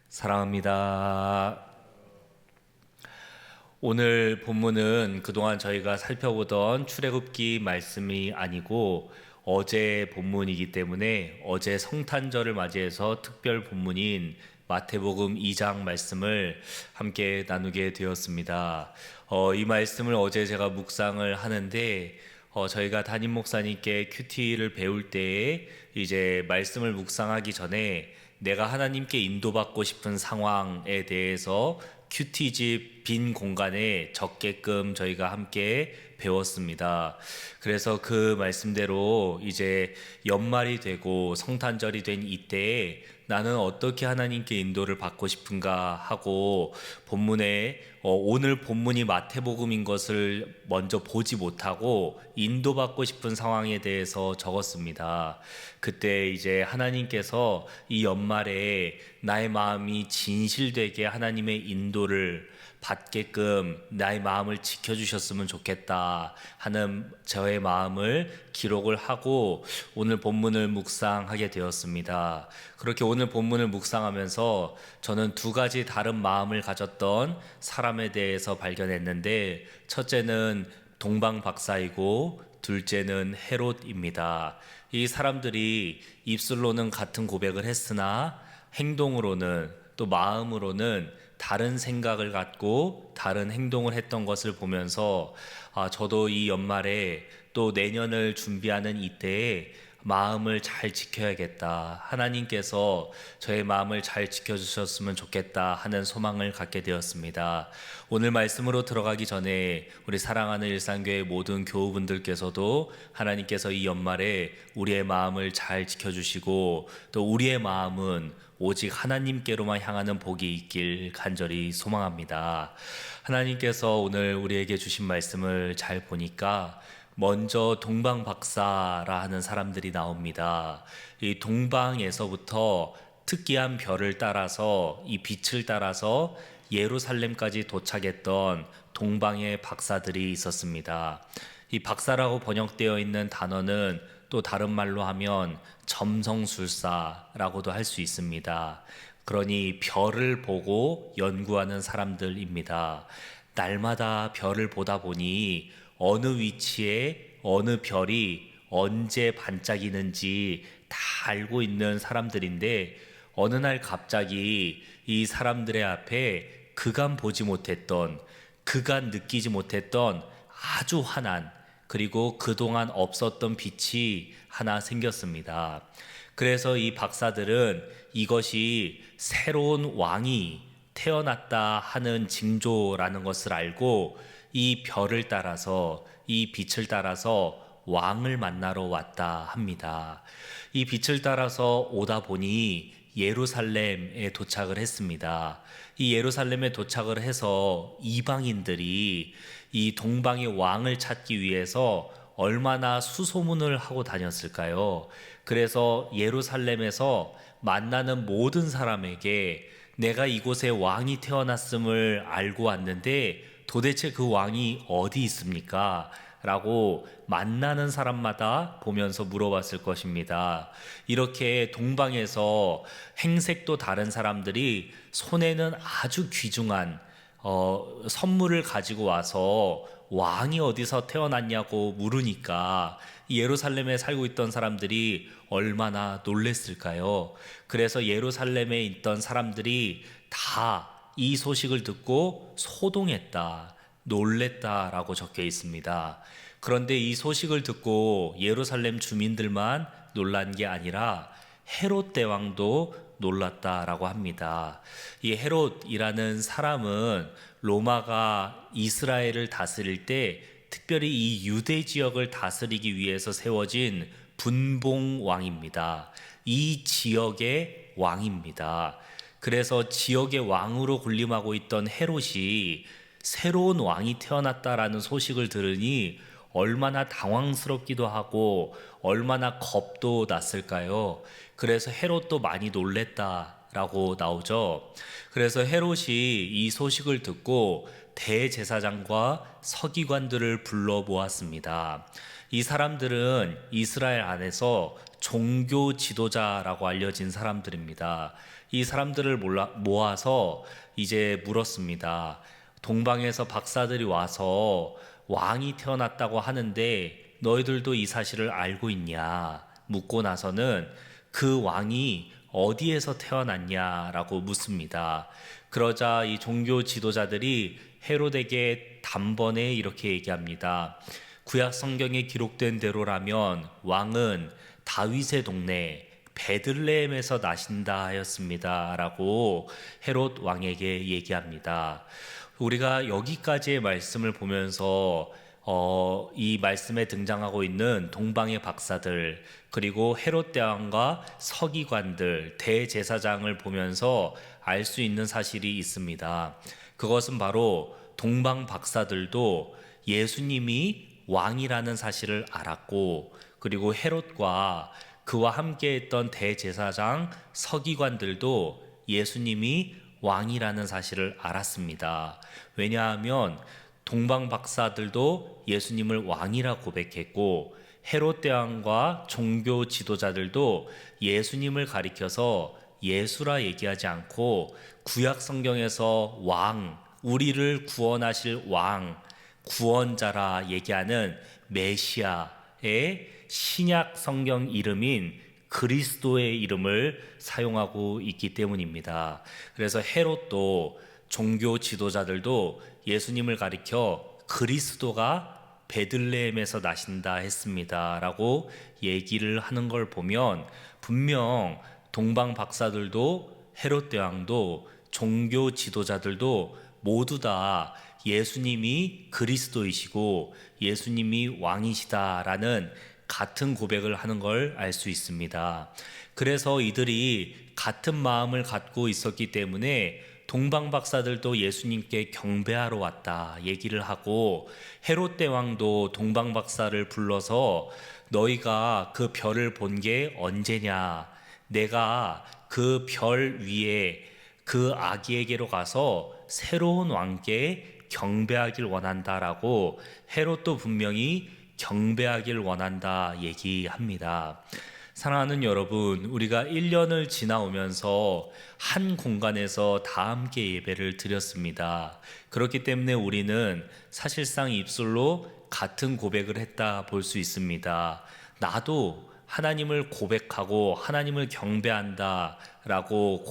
사랑합니다. 오늘 본문은 그동안 저희가 살펴보던 출애굽기 말씀이 아니고 어제 본문이기 때문에 어제 성탄절을 맞이해서 특별 본문인 마태복음 2장 말씀을 함께 나누게 되었습니다. 이 말씀을 어제 제가 묵상을 하는데 저희가 담임 목사님께 큐티를 배울 때에 이제 말씀을 묵상하기 전에 내가 하나님께 인도받고 싶은 상황에 대해서 큐티집 빈 공간에 적게끔 저희가 함께 배웠습니다. 그래서 그 말씀대로 이제 연말이 되고 성탄절이 된 이때에 나는 어떻게 하나님께 인도를 받고 싶은가 하고 본문에 오늘 본문이 마태복음인 것을 먼저 보지 못하고 인도받고 싶은 상황에 대해서 적었습니다. 그때 이제 하나님께서 이 연말에 나의 마음이 진실되게 하나님의 인도를 받게끔 나의 마음을 지켜주셨으면 좋겠다 하는 저의 마음을 기록을 하고 오늘 본문을 묵상하게 되었습니다. 그렇게 오늘 본문을 묵상하면서 저는 두 가지 다른 마음을 가졌던 사람에 대해서 발견했는데, 첫째는 동방 박사이고 둘째는 헤롯입니다. 이 사람들이 입술로는 같은 고백을 했으나 행동으로는 또 마음으로는 다른 생각을 갖고 다른 행동을 했던 것을 보면서 저도 이 연말에 또 내년을 준비하는 이때에 마음을 잘 지켜야겠다, 하나님께서 저의 마음을 잘 지켜주셨으면 좋겠다 하는 소망을 갖게 되었습니다. 오늘 말씀으로 들어가기 전에 우리 사랑하는 일상교회 모든 교우분들께서도 하나님께서 이 연말에 우리의 마음을 잘 지켜주시고 또 우리의 마음은 오직 하나님께로만 향하는 복이 있길 간절히 소망합니다. 하나님께서 오늘 우리에게 주신 말씀을 잘 보니까 먼저 동방 박사라 하는 사람들이 나옵니다. 이 동방에서부터 특이한 별을 따라서 이 빛을 따라서 예루살렘까지 도착했던 동방의 박사들이 있었습니다. 이 박사라고 번역되어 있는 단어는 또 다른 말로 하면 점성술사라고도 할 수 있습니다. 그러니 별을 보고 연구하는 사람들입니다. 날마다 별을 보다 보니 어느 위치에 어느 별이 언제 반짝이는지 다 알고 있는 사람들인데, 어느 날 갑자기 이 사람들의 앞에 그간 보지 못했던, 그간 느끼지 못했던 아주 환한, 그리고 그동안 없었던 빛이 하나 생겼습니다. 그래서 이 박사들은 이것이 새로운 왕이 태어났다 하는 징조라는 것을 알고 이 별을 따라서, 이 빛을 따라서 왕을 만나러 왔다 합니다. 이 빛을 따라서 오다 보니 예루살렘에 도착을 했습니다. 이 예루살렘에 도착을 해서 이방인들이 이 동방의 왕을 찾기 위해서 얼마나 수소문을 하고 다녔을까요? 그래서 예루살렘에서 만나는 모든 사람에게 내가 이곳에 왕이 태어났음을 알고 왔는데 도대체 그 왕이 어디 있습니까? 라고 만나는 사람마다 보면서 물어봤을 것입니다. 이렇게 동방에서 행색도 다른 사람들이 손에는 아주 귀중한 선물을 가지고 와서 왕이 어디서 태어났냐고 물으니까 예루살렘에 살고 있던 사람들이 얼마나 놀랬을까요? 그래서 예루살렘에 있던 사람들이 다 이 소식을 듣고 소동했다, 놀랬다라고 적혀 있습니다. 그런데 이 소식을 듣고 예루살렘 주민들만 놀란 게 아니라 헤롯 대왕도 놀랐다라고 합니다. 이 헤롯이라는 사람은 로마가 이스라엘을 다스릴 때 특별히 이 유대 지역을 다스리기 위해서 세워진 분봉 왕입니다. 이 지역의 왕입니다. 그래서 지역의 왕으로 군림하고 있던 헤롯이 새로운 왕이 태어났다라는 소식을 들으니 얼마나 당황스럽기도 하고 얼마나 겁도 났을까요? 그래서 헤롯도 많이 놀랬다 라고 나오죠. 그래서 헤롯이 이 소식을 듣고 대제사장과 서기관들을 불러 모았습니다. 이 사람들은 이스라엘 안에서 종교 지도자라고 알려진 사람들입니다. 이 사람들을 모아서 이제 물었습니다. 동방에서 박사들이 와서 왕이 태어났다고 하는데 너희들도 이 사실을 알고 있냐? 묻고 나서는 그 왕이 어디에서 태어났냐라고 묻습니다. 그러자 이 종교 지도자들이 헤롯에게 단번에 이렇게 얘기합니다. 구약 성경에 기록된 대로라면 왕은 다윗의 동네 베들레헴에서 나신다 하였습니다 라고 헤롯 왕에게 얘기합니다. 우리가 여기까지의 말씀을 보면서 이 말씀에 등장하고 있는 동방의 박사들, 그리고 헤롯 대왕과 서기관들, 대제사장을 보면서 알 수 있는 사실이 있습니다. 그것은 바로 동방 박사들도 예수님이 왕이라는 사실을 알았고, 그리고 헤롯과 그와 함께했던 대제사장, 서기관들도 예수님이 왕이라는 사실을 알았습니다. 왜냐하면 동방 박사들도 예수님을 왕이라 고백했고, 헤롯 대왕과 종교 지도자들도 예수님을 가리켜서 예수라 얘기하지 않고 구약 성경에서 왕, 우리를 구원하실 왕, 구원자라 얘기하는 메시아의 신약 성경 이름인 그리스도의 이름을 사용하고 있기 때문입니다. 그래서 헤롯도 종교 지도자들도 예수님을 가리켜 그리스도가 베들레헴에서 나신다 했습니다 라고 얘기를 하는 걸 보면 분명 동방 박사들도 헤롯 대왕도 종교 지도자들도 모두 다 예수님이 그리스도이시고 예수님이 왕이시다라는 같은 고백을 하는 걸 알 수 있습니다. 그래서 이들이 같은 마음을 갖고 있었기 때문에 동방 박사들도 예수님께 경배하러 왔다 얘기를 하고, 헤롯 대왕도 동방 박사를 불러서 너희가 그 별을 본 게 언제냐, 내가 그 별 위에 그 아기에게로 가서 새로운 왕께 경배하길 원한다라고 헤롯도 분명히 경배하길 원한다 얘기합니다. 사랑하는 여러분, 우리가 1년을 지나오면서 한 공간에서 다 함께 예배를 드렸습니다. 그렇기 때문에 우리는 사실상 입술로 같은 고백을 했다 볼 수 있습니다. 나도 하나님을 고백하고 하나님을 경배한다 라고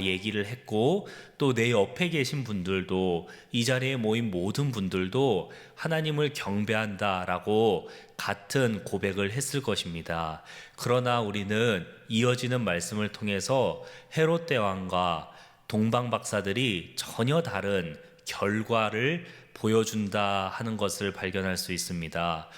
얘기를 했고, 또 내 옆에 계신 분들도, 이 자리에 모인 모든 분들도 하나님을 경배한다 라고 같은 고백을 했을 것입니다. 그러나 우리는 이어지는 말씀을 통해서 헤롯 대왕과 동방 박사들이 전혀 다른 결과를 보여준다 하는 것을 발견할 수 있습니다.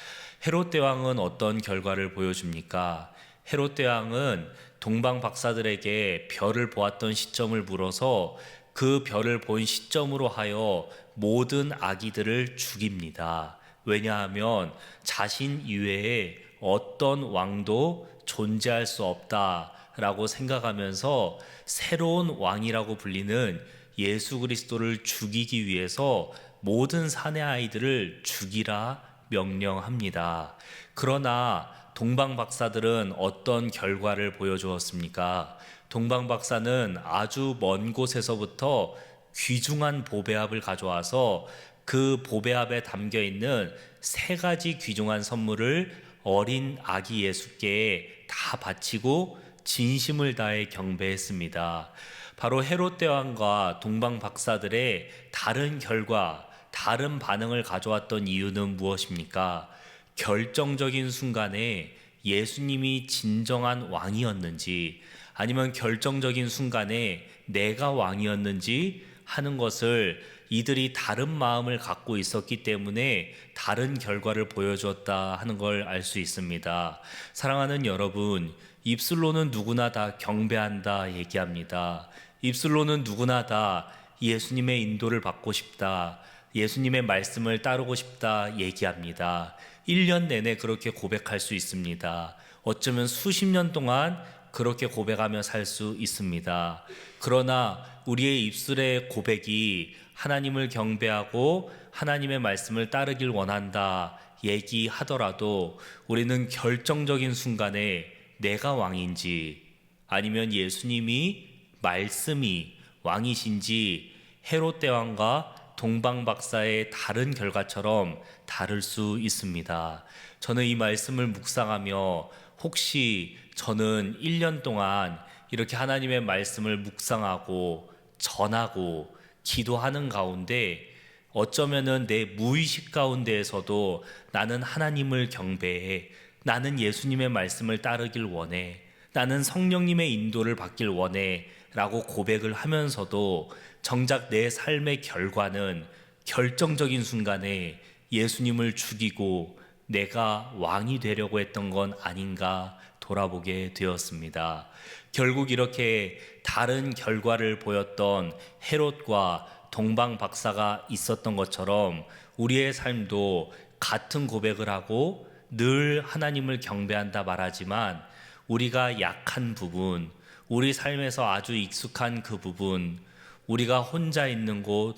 헤롯 대왕은 어떤 결과를 보여줍니까? 헤롯 대왕은 동방 박사들에게 별을 보았던 시점을 물어서 그 별을 본 시점으로 하여 모든 아기들을 죽입니다. 왜냐하면 자신 이외에 어떤 왕도 존재할 수 없다라고 생각하면서 새로운 왕이라고 불리는 예수 그리스도를 죽이기 위해서 모든 사내 아이들을 죽이라 명령합니다. 그러나 동방 박사들은 어떤 결과를 보여주었습니까? 동방 박사는 아주 먼 곳에서부터 귀중한 보배합을 가져와서 그 보배합에 담겨 있는 3가지 귀중한 선물을 어린 아기 예수께 다 바치고 진심을 다해 경배했습니다. 바로 헤롯 대왕과 동방 박사들의 다른 결과, 다른 반응을 가져왔던 이유는 무엇입니까? 결정적인 순간에 예수님이 진정한 왕이었는지, 아니면 결정적인 순간에 내가 왕이었는지 하는 것을 이들이 다른 마음을 갖고 있었기 때문에 다른 결과를 보여주었다 하는 걸 알 수 있습니다. 사랑하는 여러분, 입술로는 누구나 다 경배한다 얘기합니다. 입술로는 누구나 다 예수님의 인도를 받고 싶다, 예수님의 말씀을 따르고 싶다 얘기합니다. 1년 내내 그렇게 고백할 수 있습니다. 어쩌면 수십 년 동안 그렇게 고백하며 살 수 있습니다. 그러나 우리의 입술의 고백이 하나님을 경배하고 하나님의 말씀을 따르길 원한다 얘기하더라도 우리는 결정적인 순간에 내가 왕인지 아니면 예수님이 말씀이 왕이신지 헤롯 대왕과 동방 박사의 다른 결과처럼 다를 수 있습니다. 저는 이 말씀을 묵상하며 혹시 저는 1년 동안 이렇게 하나님의 말씀을 묵상하고 전하고 기도하는 가운데 어쩌면은 내 무의식 가운데에서도 나는 하나님을 경배해, 나는 예수님의 말씀을 따르길 원해, 나는 성령님의 인도를 받길 원해 라고 고백을 하면서도 정작 내 삶의 결과는 결정적인 순간에 예수님을 죽이고 내가 왕이 되려고 했던 건 아닌가 돌아보게 되었습니다. 결국 이렇게 다른 결과를 보였던 헤롯과 동방 박사가 있었던 것처럼 우리의 삶도 같은 고백을 하고 늘 하나님을 경배한다 말하지만 우리가 약한 부분, 우리 삶에서 아주 익숙한 그 부분, 우리가 혼자 있는 곳,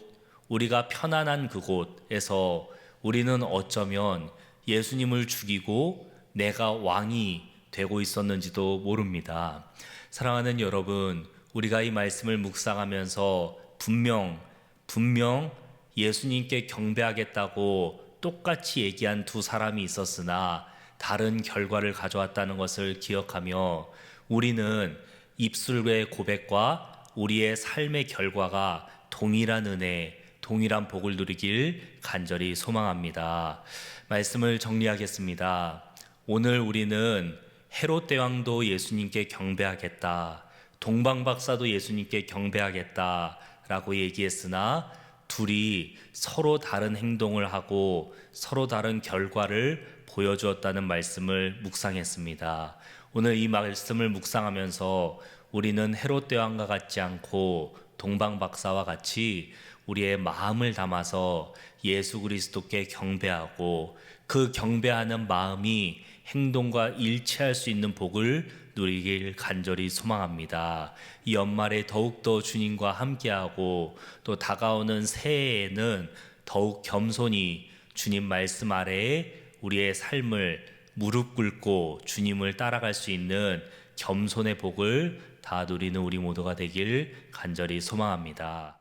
우리가 편안한 그곳에서 우리는 어쩌면 예수님을 죽이고 내가 왕이 되고 있었는지도 모릅니다. 사랑하는 여러분, 우리가 이 말씀을 묵상하면서 분명 예수님께 경배하겠다고 똑같이 얘기한 두 사람이 있었으나 다른 결과를 가져왔다는 것을 기억하며 우리는 입술의 고백과 우리의 삶의 결과가 동일한 은혜, 동일한 복을 누리길 간절히 소망합니다. 말씀을 정리하겠습니다. 오늘 우리는 헤롯 대왕도 예수님께 경배하겠다, 동방 박사도 예수님께 경배하겠다 라고 얘기했으나 둘이 서로 다른 행동을 하고 서로 다른 결과를 보여주었다는 말씀을 묵상했습니다. 오늘 이 말씀을 묵상하면서 우리는 헤롯 대왕과 같지 않고 동방 박사와 같이 우리의 마음을 담아서 예수 그리스도께 경배하고 그 경배하는 마음이 행동과 일치할 수 있는 복을 누리길 간절히 소망합니다. 이 연말에 더욱더 주님과 함께하고 또 다가오는 새해에는 더욱 겸손히 주님 말씀 아래에 우리의 삶을 무릎 꿇고 주님을 따라갈 수 있는 겸손의 복을 다 누리는 우리 모두가 되길 간절히 소망합니다.